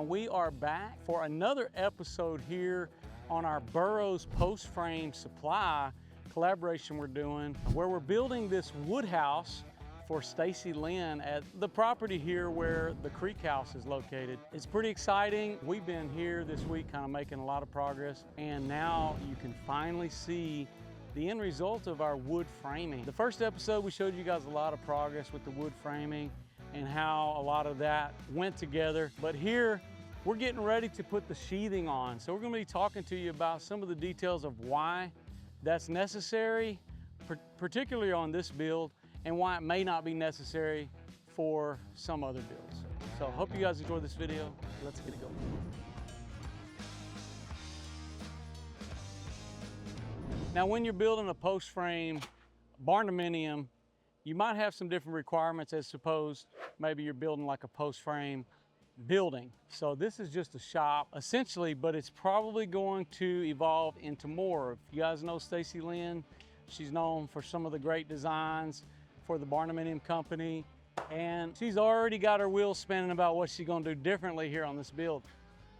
and we are back for another episode here on our Burrows Post Frame Supply collaboration we're doing, where we're building this wood house for Stacy Lynn at the property here where the Creek House is located. It's pretty exciting. We've been here this week kind of making a lot of progress, and now you can finally see the end result of our wood framing. The first episode, we showed you guys a lot of progress with the wood framing and how a lot of that went together. But here, we're getting ready to put the sheathing on. So we're gonna be talking to you about some of the details of why that's necessary, particularly on this build, and why it may not be necessary for some other builds. So I hope you guys enjoy this video. Let's get it going. Now, when you're building a post frame barndominium, you might have some different requirements as suppose maybe you're building like a post frame building. So this is just a shop essentially, but it's probably going to evolve into more. If you guys know Stacy Lynn, she's known for some of the great designs for the Barndominium company, and she's already got her wheels spinning about what she's gonna do differently here on this build.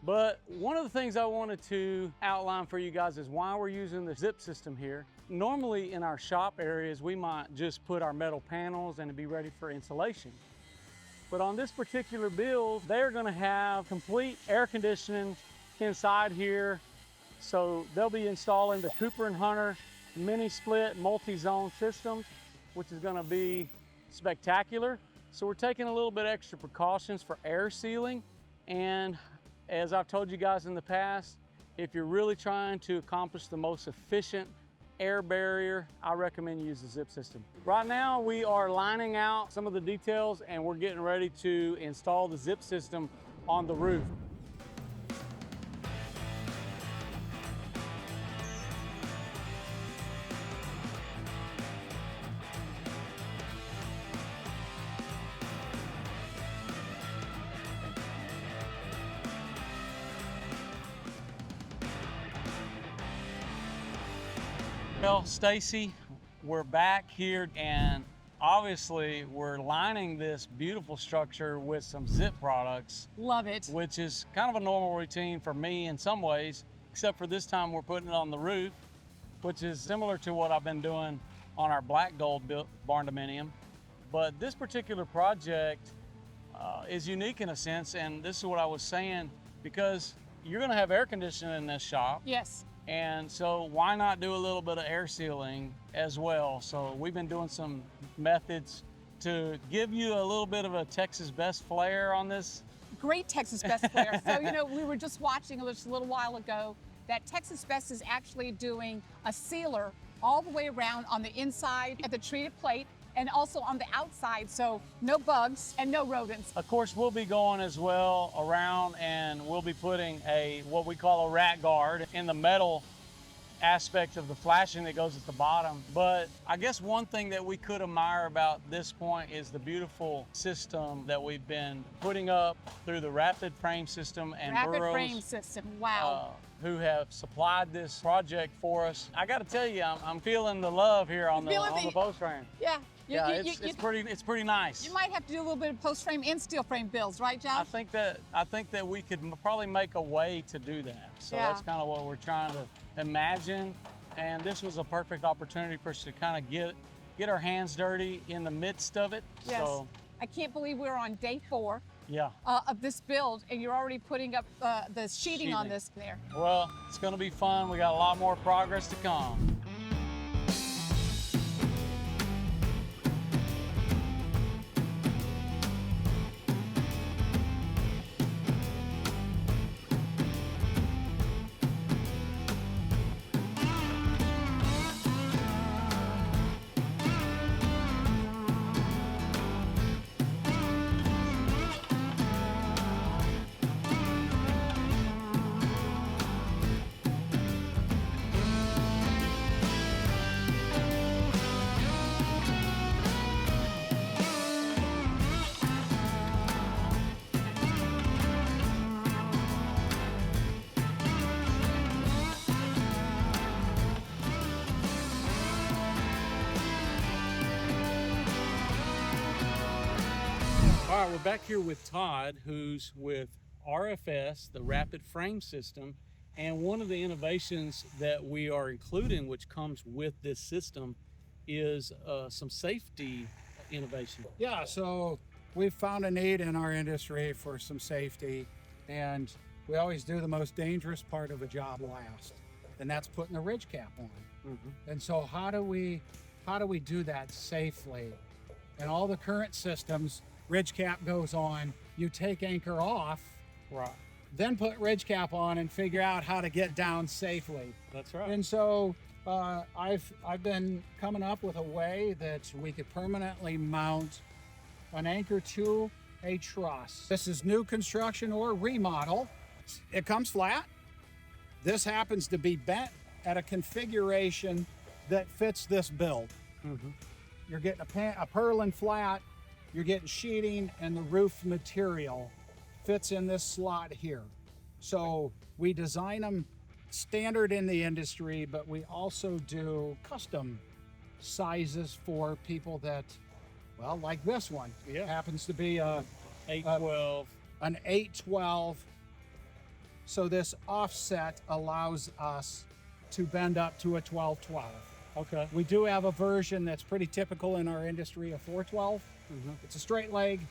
But one of the things I wanted to outline for you guys is why we're using the zip system here. Normally in our shop areas, we might just put our metal panels and be ready for insulation. But on this particular build, they're gonna have complete air conditioning inside here. So they'll be installing the Cooper and Hunter mini split multi-zone system, which is gonna be spectacular. So we're taking a little bit extra precautions for air sealing, and as I've told you guys in the past, if you're really trying to accomplish the most efficient air barrier, I recommend you use the zip system. Right now, we are lining out some of the details and we're getting ready to install the zip system on the roof. Well, Stacy, we're back here, and obviously we're lining this beautiful structure with some zip products. Love it. Which is kind of a normal routine for me in some ways, except for this time we're putting it on the roof, which is similar to what I've been doing on our black gold barndominium. But this particular project is unique in a sense, and this is what I was saying, because you're gonna have air conditioning in this shop. Yes. And so why not do a little bit of air sealing as well? So we've been doing some methods to give you a little bit of a Texas best flair on this. Great Texas best flair. So, you know, we were just watching just a little while ago that Texas Best is actually doing a sealer all the way around on the inside at the treated plate and also on the outside, so no bugs and no rodents. Of course, we'll be going as well around, and we'll be putting what we call a rat guard in the metal aspect of the flashing that goes at the bottom. But I guess one thing that we could admire about this point is the beautiful system that we've been putting up through the Rapid Frame System and Burrows. Frame System, wow. Who have supplied this project for us. I got to tell you, I'm feeling the love here on the post frame. Yeah. It's pretty nice. You might have to do a little bit of post frame and steel frame builds, right, Josh? I think that we could probably make a way to do that. So that's kind of what we're trying to imagine. And this was a perfect opportunity for us to kind of get our hands dirty in the midst of it. Yes. So, I can't believe we're on day 4 yeah. Of this build, and you're already putting up the sheathing on this there. Well, it's going to be fun. We got a lot more progress to come. All right, we're back here with Todd, who's with RFS, the Rapid Frame System, and one of the innovations that we are including, which comes with this system, is some safety innovation. Yeah, so we've found a need in our industry for some safety, and we always do the most dangerous part of a job last, and that's putting the ridge cap on. And so how do we do that safely? And all the current systems, ridge cap goes on, you take anchor off, Right. then put ridge cap on and figure out how to get down safely. That's right. And so I've been coming up with a way that we could permanently mount an anchor to a truss. This is new construction or remodel. It comes flat. This happens to be bent at a configuration that fits this build. You're getting a purlin flat, you're getting sheeting, and the roof material fits in this slot here. So we design them standard in the industry, but we also do custom sizes for people that, well, like this one. Yeah. Happens to be 812. an 812. So this offset allows us to bend up to a 1212. Okay. We do have a version that's pretty typical in our industry, a 412. It's a straight leg,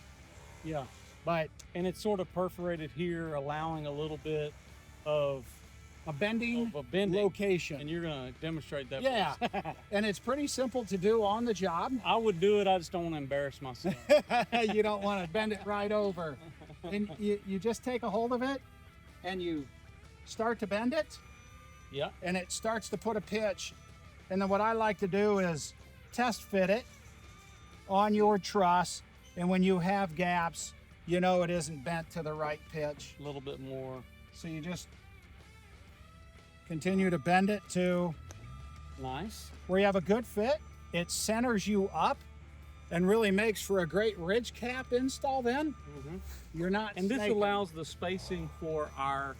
Yeah. but And it's sort of perforated here, allowing a little bit of a bending a bending. location. And you're going to demonstrate that. Yeah, for us. and it's pretty simple to do on the job. I would do it. I just don't want to embarrass myself. You don't want to bend it right over. And you just take a hold of it and you start to bend it, Yeah. and it starts to put a pitch. And then what I like to do is test fit it on your truss, and when you have gaps, you know it isn't bent to the right pitch. A little bit more. So you just continue to bend it to Nice. where you have a good fit. It centers you up and really makes for a great ridge cap install then. You're not And this snaking. allows the spacing for our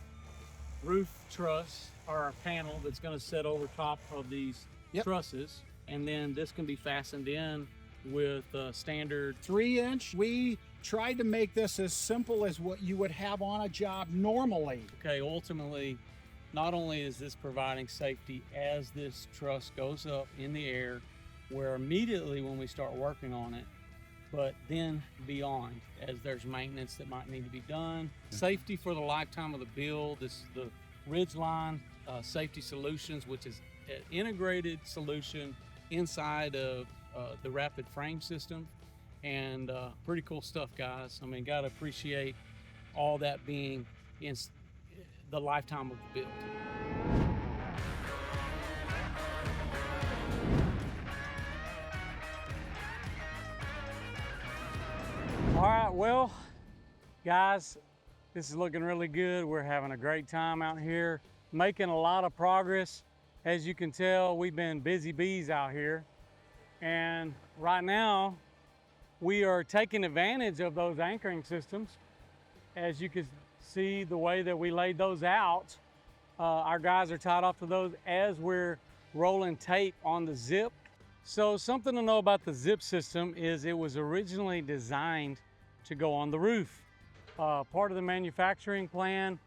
roof truss or our panel that's going to sit over top of these Yep. trusses. And then this can be fastened in with standard. 3-inch. We tried to make this as simple as what you would have on a job normally. Okay, ultimately, not only is this providing safety as this truss goes up in the air, where immediately when we start working on it, but then beyond, as there's maintenance that might need to be done. Safety for the lifetime of the build. This is the Ridgeline Safety Solutions, which is an integrated solution inside of the Rapid Frame System. And pretty cool stuff, guys. I mean, gotta appreciate all that being in the lifetime of the build. All right, well, guys, this is looking really good. We're having a great time out here, making a lot of progress. As you can tell, we've been busy bees out here. And right now, we are taking advantage of those anchoring systems. As you can see, the way that we laid those out, our guys are tied off to those as we're rolling tape on the zip. So something to know about the zip system is it was originally designed to go on the roof. Part of the manufacturing plan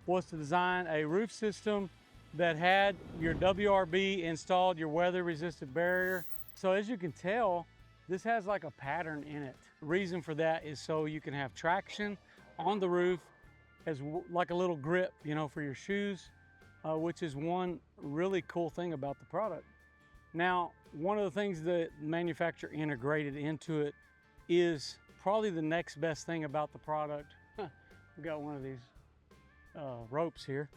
was to design a roof system that had your WRB installed, your weather resistant barrier. So as you can tell, this has like a pattern in it. The reason for that is so you can have traction on the roof as like a little grip, you know, for your shoes, which is one really cool thing about the product. Now, one of the things that the manufacturer integrated into it is probably the next best thing about the product. We got one of these ropes here.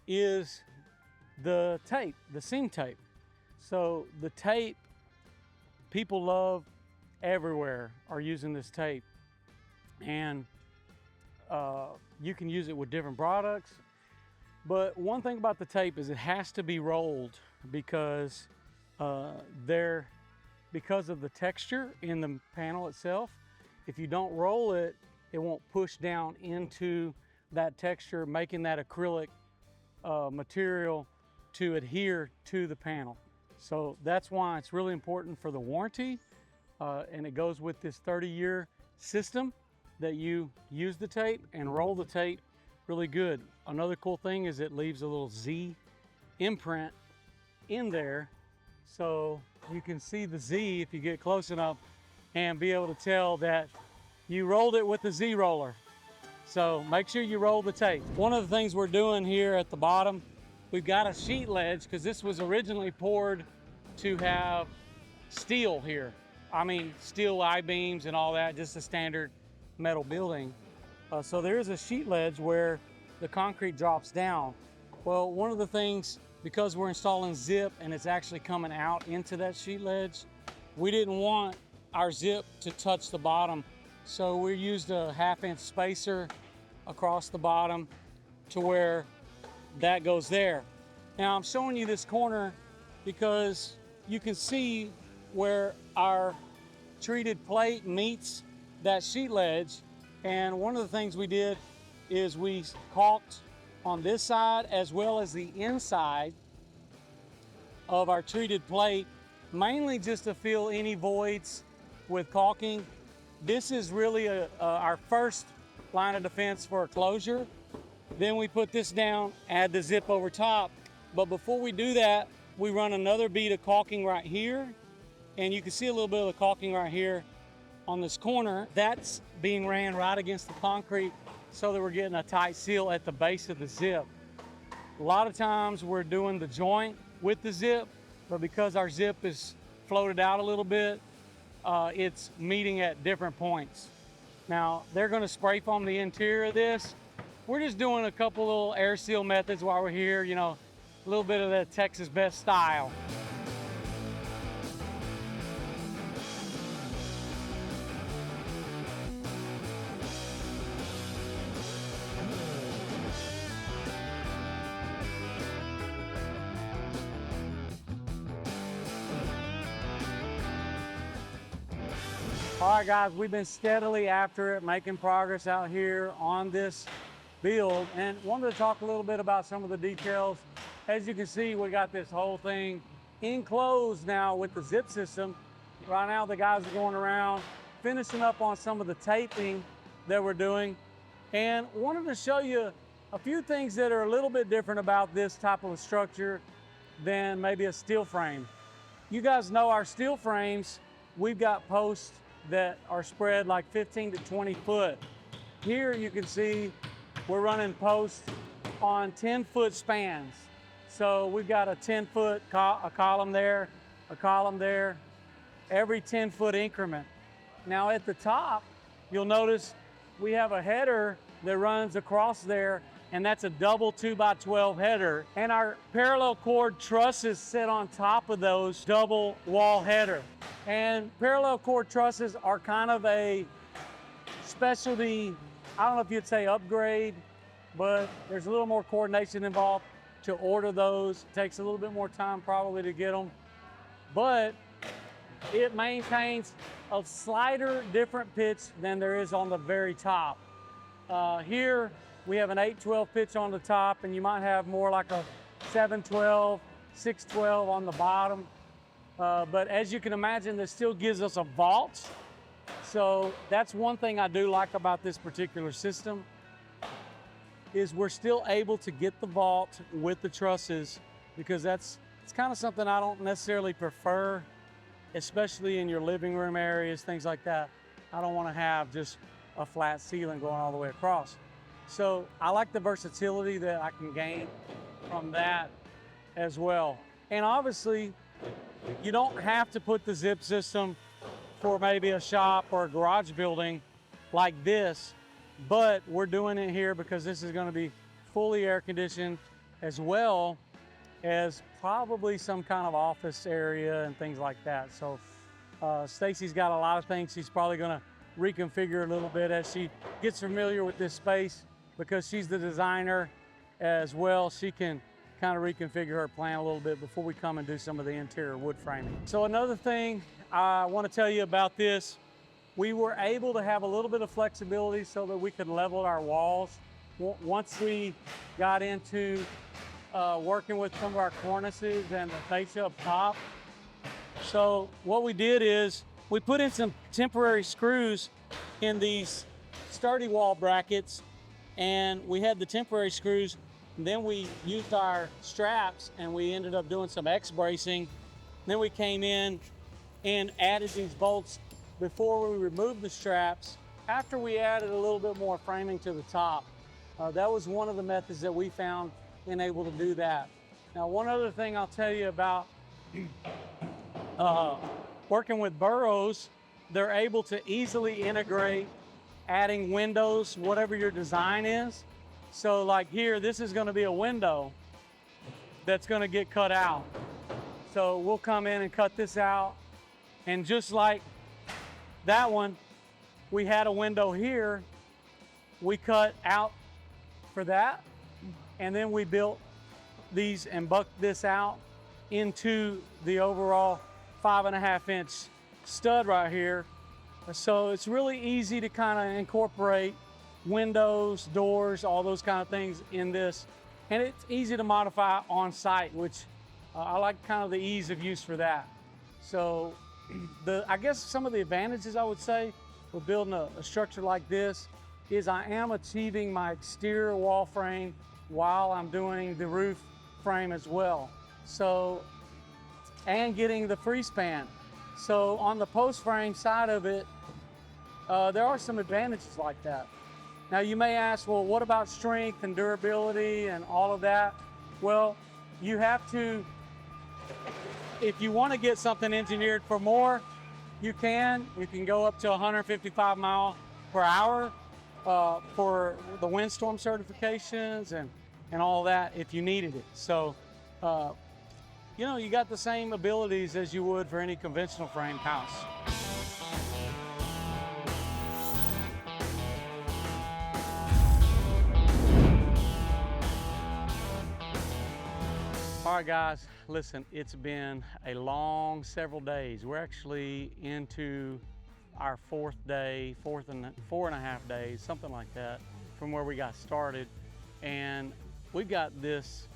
Is the tape, the seam tape. So the tape, people love everywhere are using this tape. And you can use it with different products. But one thing about the tape is it has to be rolled because because of the texture in the panel itself. If you don't roll it, it won't push down into that texture, making that acrylic material to adhere to the panel. So that's why it's really important for the warranty, and it goes with this 30-year system. that you use the tape and roll the tape really good. Another cool thing is it leaves a little Z imprint in there, so you can see the Z if you get close enough and be able to tell that you rolled it with the Z roller. So make sure you roll the tape. One of the things we're doing here at the bottom, we've got a sheet ledge because this was originally poured to have steel here. I mean, steel I-beams and all that, just a standard metal building. So there is a sheet ledge where the concrete drops down. Well, one of the things, because we're installing zip and it's actually coming out into that sheet ledge, we didn't want our zip to touch the bottom. So we used a 1/2-inch spacer across the bottom to where that goes there. Now I'm showing you this corner because you can see where our treated plate meets that sheet ledge. And one of the things we did is we caulked on this side as well as the inside of our treated plate, mainly just to fill any voids with caulking. This is really our first line of defense for a closure. Then we put this down, add the zip over top. But before we do that, we run another bead of caulking right here. And you can see a little bit of the caulking right here on this corner. That's being ran right against the concrete so that we're getting a tight seal at the base of the zip. A lot of times we're doing the joint with the zip, but because our zip is floated out a little bit, it's meeting at different points. Now, they're gonna spray foam the interior of this. We're just doing a couple little air seal methods while we're here, you know, a little bit of that Texas best style. All right, guys, we've been steadily after it, making progress out here on this build, and wanted to talk a little bit about some of the details. As you can see, we got this whole thing enclosed now with the zip system. Right now, the guys are going around finishing up on some of the taping that we're doing, and wanted to show you a few things that are a little bit different about this type of a structure than maybe a steel frame. You guys know our steel frames, we've got posts that are spread like 15 to 20 foot. Here you can see we're running posts on 10-foot spans. So we've got a 10-foot a column there, a column there, every 10-foot increment. Now at the top, you'll notice we have a header that runs across there, and that's a double 2x12 header. And our parallel cord trusses sit on top of those double wall header. And parallel cord trusses are kind of a specialty, I don't know if you'd say upgrade, but there's a little more coordination involved to order those. It takes a little bit more time probably to get them, but it maintains a slighter different pitch than there is on the very top. Here we have an 8/12 pitch on the top, and you might have more like a 7/12, 6/12 on the bottom. But as you can imagine, this still gives us a vault. So that's one thing I do like about this particular system, is we're still able to get the vault with the trusses, because it's kind of something I don't necessarily prefer, especially in your living room areas, things like that. I don't want to have just a flat ceiling going all the way across. So I like the versatility that I can gain from that as well. And obviously, you don't have to put the zip system for maybe a shop or a garage building like this, but we're doing it here because this is going to be fully air conditioned, as well as probably some kind of office area and things like that. So Stacy's got a lot of things she's probably going to reconfigure a little bit as she gets familiar with this space, because she's the designer as well. She can kind of reconfigure her plan a little bit before we come and do some of the interior wood framing. So another thing I want to tell you about this, we were able to have a little bit of flexibility so that we could level our walls. Once we got into working with some of our cornices and the fascia up top. So what we did is we put in some temporary screws in these sturdy wall brackets, and we had the temporary screws. And then we used our straps, and we ended up doing some X bracing. Then we came in and added these bolts before we removed the straps. After we added a little bit more framing to the top, that was one of the methods that we found being able to do that. Now, one other thing I'll tell you about working with Burrows, they're able to easily integrate adding windows, whatever your design is. So like here, this is gonna be a window that's gonna get cut out. So we'll come in and cut this out. And just like that one, we had a window here, we cut out for that. And then we built these and bucked this out into the overall 5.5-inch stud right here. So it's really easy to kind of incorporate windows, doors, all those kind of things in this. And it's easy to modify on site, which I like kind of the ease of use for that. So I guess some of the advantages I would say with building a structure like this is I am achieving my exterior wall frame while I'm doing the roof frame as well. So, and getting the free span. So on the post frame side of it, there are some advantages like that. Now you may ask, well, what about strength and durability and all of that? Well, you have to, if you want to get something engineered for more, you can go up to 155 miles per hour for the windstorm certifications and all that if you needed it. So, you know, you got the same abilities as you would for any conventional frame house. All right, guys, listen, it's been a long several days. We're actually into our fourth day, 4.5 days, something like that, from where we got started. And we got this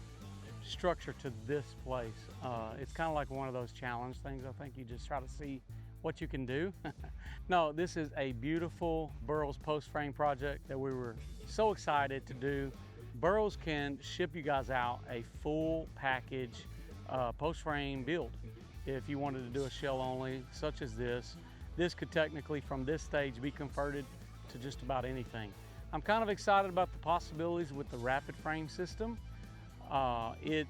structure to this place. It's kind of like one of those challenge things. I think you just try to see what you can do. No, this is a beautiful Burrows Post Frame project that we were so excited to do. Burrows can ship you guys out a full package post frame build. If you wanted to do a shell only, such as this could technically from this stage be converted to just about anything. I'm kind of excited about the possibilities with the rapid frame system. It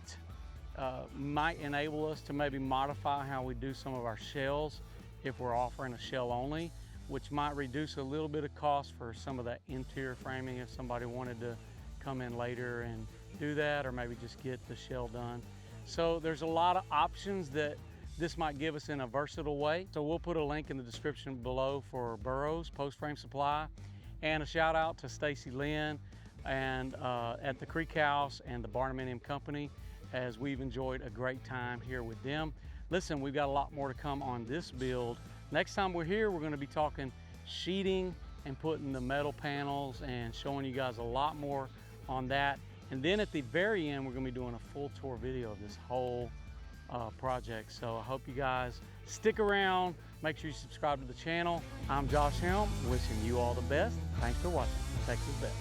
might enable us to maybe modify how we do some of our shells if we're offering a shell only, which might reduce a little bit of cost for some of that interior framing if somebody wanted to come in later and do that, or maybe just get the shell done. So there's a lot of options that this might give us in a versatile way. So we'll put a link in the description below for Burrows Post Frame Supply, and a shout out to Stacy Lynn and at the Creek House and the Barndominium Company, as we've enjoyed a great time here with them. Listen, we've got a lot more to come on this build. Next time we're here, we're going to be talking sheeting and putting the metal panels and showing you guys a lot more on that. And then at the very end, we're going to be doing a full tour video of this whole project. So I hope you guys stick around. Make sure you subscribe to the channel. I'm Josh Helm, wishing you all the best. Thanks for watching. Texas Best.